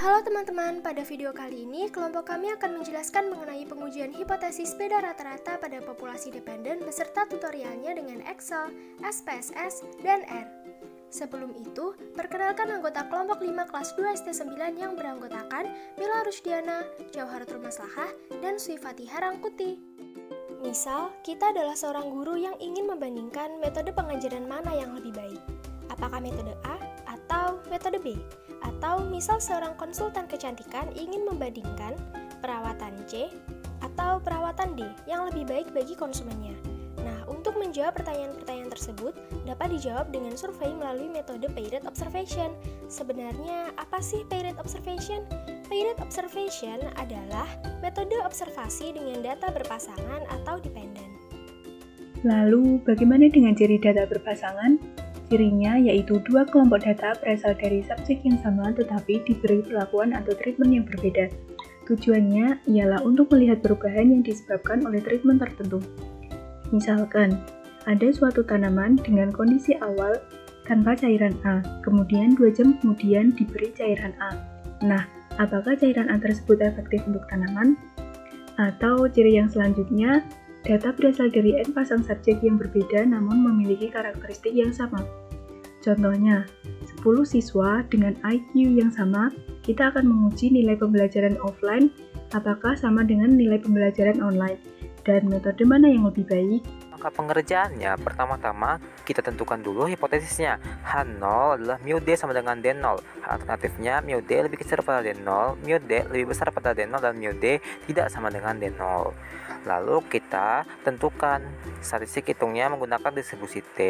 Halo teman-teman, pada video kali ini kelompok kami akan menjelaskan mengenai pengujian hipotesis beda rata-rata pada populasi dependen beserta tutorialnya dengan Excel, SPSS, dan R. Sebelum itu, perkenalkan anggota kelompok 5 kelas 2 ST9 yang beranggotakan Mila Rusdiana, Jauharatul Maslahah, dan Suifati Harangkuti. Misal, kita adalah seorang guru yang ingin membandingkan metode pengajaran mana yang lebih baik. Apakah metode A atau metode B? Atau misal seorang konsultan kecantikan ingin membandingkan perawatan C atau perawatan D yang lebih baik bagi konsumennya. Nah, untuk menjawab pertanyaan-pertanyaan tersebut dapat dijawab dengan survei melalui metode Paired Observation. Sebenarnya, apa sih Paired Observation? Paired Observation adalah metode observasi dengan data berpasangan atau dependen. Lalu, bagaimana dengan ciri data berpasangan? Cirinya yaitu dua kelompok data berasal dari subjek yang sama tetapi diberi perlakuan atau treatment yang berbeda. Tujuannya ialah untuk melihat perubahan yang disebabkan oleh treatment tertentu. Misalkan, ada suatu tanaman dengan kondisi awal tanpa cairan A, kemudian 2 jam kemudian diberi cairan A. Nah, apakah cairan A tersebut efektif untuk tanaman? Atau ciri yang selanjutnya, data berasal dari N pasang subjek yang berbeda namun memiliki karakteristik yang sama. Contohnya, 10 siswa dengan IQ yang sama, kita akan menguji nilai pembelajaran offline apakah sama dengan nilai pembelajaran online, dan metode mana yang lebih baik. Maka pengerjaannya, pertama-tama kita tentukan dulu hipotesisnya. H0 adalah mu D sama dengan D0. Alternatifnya mu D lebih kecil pada D0, mu D lebih besar pada D0, dan mu D tidak sama dengan D0. Lalu kita tentukan statistik hitungnya menggunakan distribusi T.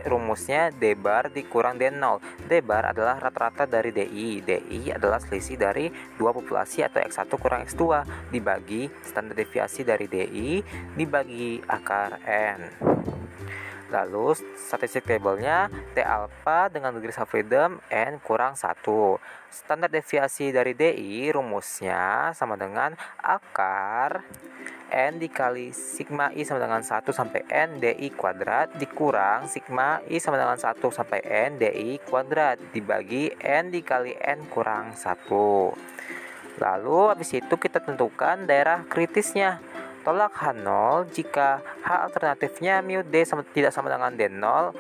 Rumusnya D bar dikurang D0. D bar adalah rata-rata dari DI. DI adalah selisih dari dua populasi atau X1 kurang X2 dibagi standar deviasi dari DI dibagi akar N. Lalu statistik tabelnya T alpha dengan degrees of freedom N kurang 1. Standar deviasi dari DI rumusnya sama dengan akar N dikali sigma I sama dengan 1 sampai N DI kuadrat dikurang sigma I sama dengan 1 sampai N DI kuadrat dibagi N dikali N kurang 1. Lalu habis itu kita tentukan daerah kritisnya. Tolak H0 jika H alternatifnya mu D tidak sama dengan D0.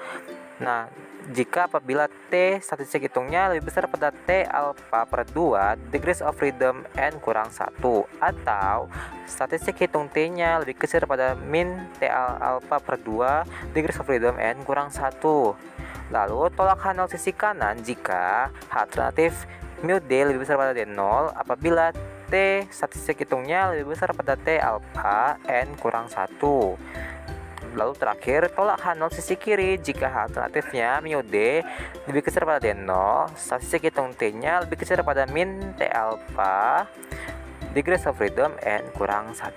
Nah, jika apabila T statistik hitungnya lebih besar pada T alpha per 2 degrees of freedom N kurang 1, atau statistik hitung T-nya lebih kecil pada min T alpha per 2 degrees of freedom N kurang 1. Lalu tolak H0 sisi kanan jika H alternatif mu D lebih besar pada D0 apabila T statistik hitungnya lebih besar pada T alpha N kurang 1. Lalu terakhir, tolak H0 sisi kiri jika H alternatifnya mu D lebih kecil pada D0, statistik hitung T-nya lebih kecil pada min T alpha degrees of freedom N kurang 1.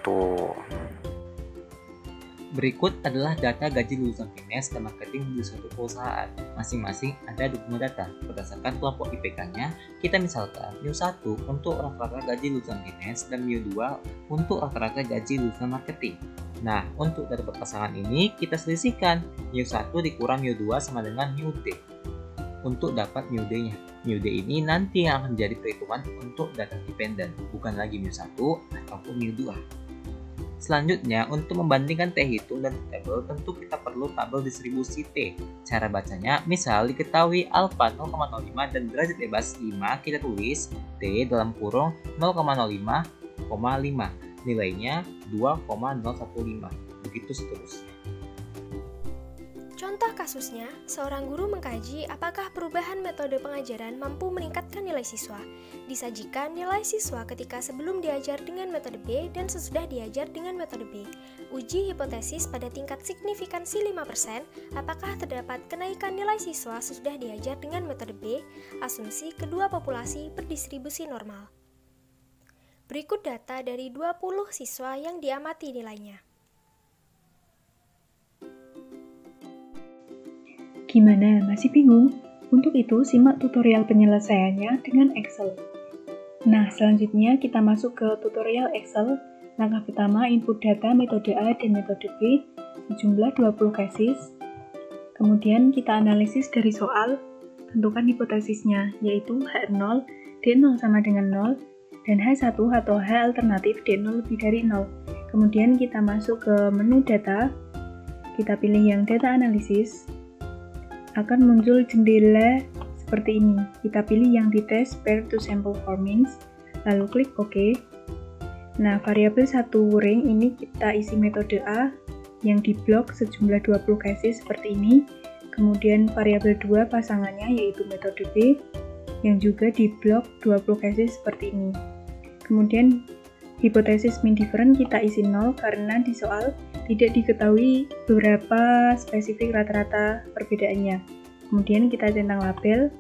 Berikut adalah data gaji lulusan finance dan marketing di suatu perusahaan. Masing-masing ada 25 data. Berdasarkan kelompok IPK-nya, kita misalkan mu1 untuk rata-rata gaji lulusan finance dan mu2 untuk rata-rata gaji lulusan marketing. Nah, untuk data berpasangan ini kita selisihkan. mu1 dikurang mu2 sama dengan mu D. Untuk dapat mu D-nya. Mu D ini nanti yang akan menjadi perhitungan untuk data dependen, bukan lagi mu1 ataupun mu2. Selanjutnya, untuk membandingkan T hitung dan tabel, tentu kita perlu tabel distribusi T. Cara bacanya, misal diketahui alfa 0,05 dan derajat bebas 5, kita tulis T dalam kurung 0,05,5. Nilainya 2,015. Begitu seterusnya. Contoh kasusnya, seorang guru mengkaji apakah perubahan metode pengajaran mampu meningkatkan nilai siswa. Disajikan nilai siswa ketika sebelum diajar dengan metode B dan sesudah diajar dengan metode B. Uji hipotesis pada tingkat signifikansi 5%, apakah terdapat kenaikan nilai siswa sesudah diajar dengan metode B, asumsi kedua populasi berdistribusi normal. Berikut data dari 20 siswa yang diamati nilainya. Gimana? Masih bingung? Untuk itu, simak tutorial penyelesaiannya dengan Excel. Nah, selanjutnya kita masuk ke tutorial Excel. Langkah pertama, input data metode A dan metode B, sejumlah 20 cases. Kemudian kita analisis dari soal, tentukan hipotesisnya, yaitu H0, D D0 sama dengan 0, dan H1 atau H alternatif D0 lebih dari 0. Kemudian kita masuk ke menu data, kita pilih yang data analisis, akan muncul jendela seperti ini. Kita pilih yang di tes pair to sample formings, lalu klik OK. Nah, variabel 1 ring ini kita isi metode A yang di blok sejumlah 20 cases seperti ini. Kemudian variabel 2 pasangannya yaitu metode B yang juga di blok 20 cases seperti ini. Kemudian hipotesis mean difference kita isi 0 karena di soal tidak diketahui berapa spesifik rata-rata perbedaannya. Kemudian kita centang label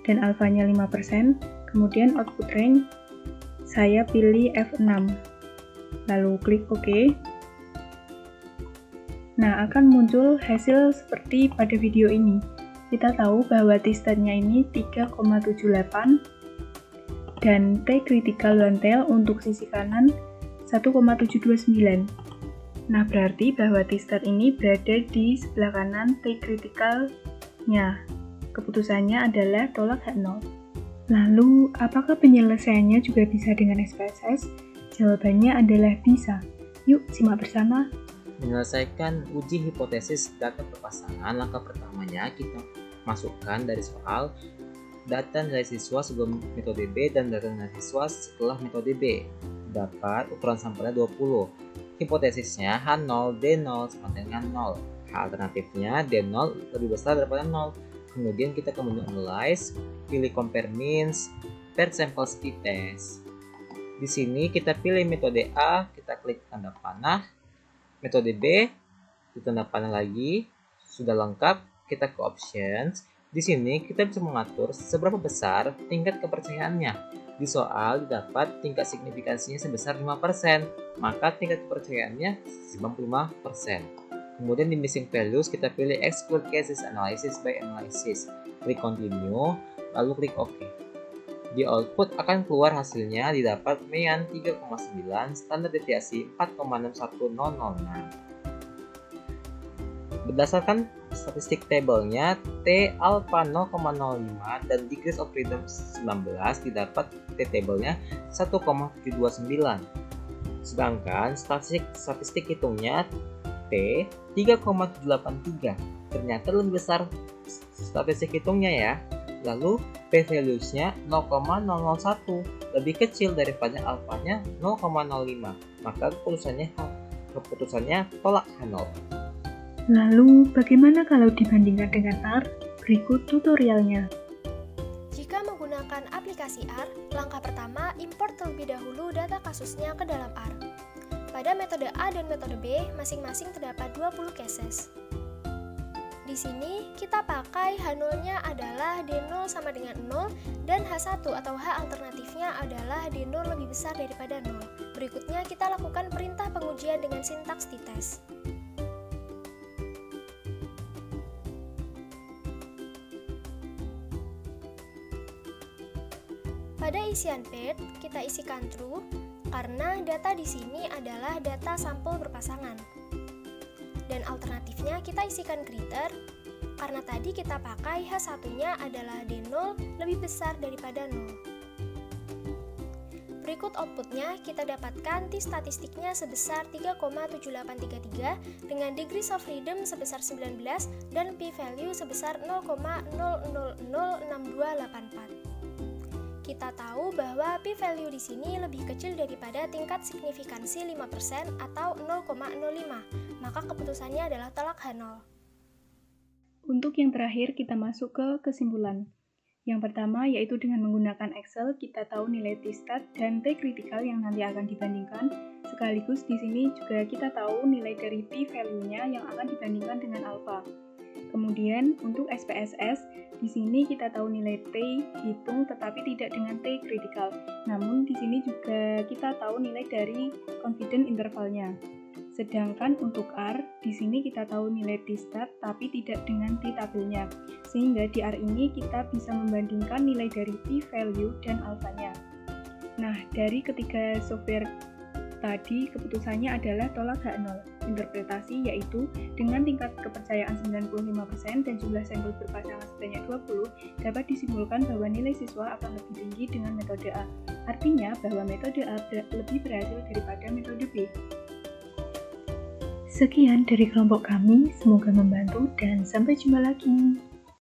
dan alfanya 5%. Kemudian output range saya pilih F6. Lalu klik OK. Nah, akan muncul hasil seperti pada video ini. Kita tahu bahwa T-statnya ini 3,78 dan T critical one tail untuk sisi kanan 1,729. Nah, berarti bahwa T-stat ini berada di sebelah kanan T critical-nya. Keputusannya adalah tolak H0. Lalu, apakah penyelesaiannya juga bisa dengan SPSS? Jawabannya adalah bisa. Yuk, simak bersama. Menyelesaikan uji hipotesis data berpasangan, langkah pertamanya kita masukkan dari soal data nilai siswa sebelum metode B dan data nilai siswa setelah metode B. Dapat ukuran sampelnya 20. Hipotesisnya H0, D0 sama dengan 0. H alternatifnya D0 lebih besar daripada 0. Kemudian kita ke menu Analyze, pilih Compare Means, Per Samples t-test. Di sini kita pilih metode A, kita klik tanda panah. Metode B, ditanda panah lagi, sudah lengkap, kita ke Options. Di sini kita bisa mengatur seberapa besar tingkat kepercayaannya. Di soal didapat tingkat signifikansinya sebesar 5%, maka tingkat kepercayaannya 95%. Kemudian di Missing Values kita pilih Exclude Cases Analysis by Analysis. Klik Continue, lalu klik OK. Di output akan keluar hasilnya didapat mean 3,9, standar deviasi 4,61006. Berdasarkan statistik tabelnya, T alpha 0,05 dan degrees of freedom 19 didapat T tabelnya 1,729. Sedangkan statistik hitungnya T 3,783. Ternyata lebih besar statistik hitungnya ya. Lalu p-values-nya 0,001, lebih kecil daripada alfanya 0,05, maka keputusannya tolak H0. Lalu, bagaimana kalau dibandingkan dengan R? Berikut tutorialnya. Jika menggunakan aplikasi R, langkah pertama import terlebih dahulu data kasusnya ke dalam R. Pada metode A dan metode B, masing-masing terdapat 20 cases. Di sini, kita pakai H0-nya adalah D0 sama dengan 0 dan H1 atau H alternatifnya adalah D0 lebih besar daripada 0. Berikutnya, kita lakukan perintah pengujian dengan sintaks t-test. Pada isian paired, kita isikan true karena data di sini adalah data sampel berpasangan. Dan alternatifnya kita isikan greater karena tadi kita pakai H1-nya adalah D0 lebih besar daripada 0. Berikut outputnya kita dapatkan T-statistiknya sebesar 3,7833 dengan degrees of freedom sebesar 19 dan p-value sebesar 0,006284. Kita tahu bahwa p-value di sini lebih kecil daripada tingkat signifikansi 5% atau 0,05, maka keputusannya adalah tolak H0. Untuk yang terakhir, kita masuk ke kesimpulan. Yang pertama, yaitu dengan menggunakan Excel, kita tahu nilai T-stat dan T-critical yang nanti akan dibandingkan. Sekaligus di sini juga kita tahu nilai dari p-value-nya yang akan dibandingkan dengan alpha. Kemudian untuk SPSS, di sini kita tahu nilai T hitung tetapi tidak dengan T critical. Namun di sini juga kita tahu nilai dari confidence intervalnya. Sedangkan untuk R, di sini kita tahu nilai T-stat tapi tidak dengan T-tabelnya. Sehingga di R ini kita bisa membandingkan nilai dari p-value dan alfanya. Nah, dari ketiga software tadi keputusannya adalah tolak H0. Interpretasi yaitu dengan tingkat kepercayaan 95% dan jumlah sampel berpasangan sebanyak 20, dapat disimpulkan bahwa nilai siswa akan lebih tinggi dengan metode A. Artinya bahwa metode A lebih berhasil daripada metode B. Sekian dari kelompok kami, semoga membantu dan sampai jumpa lagi.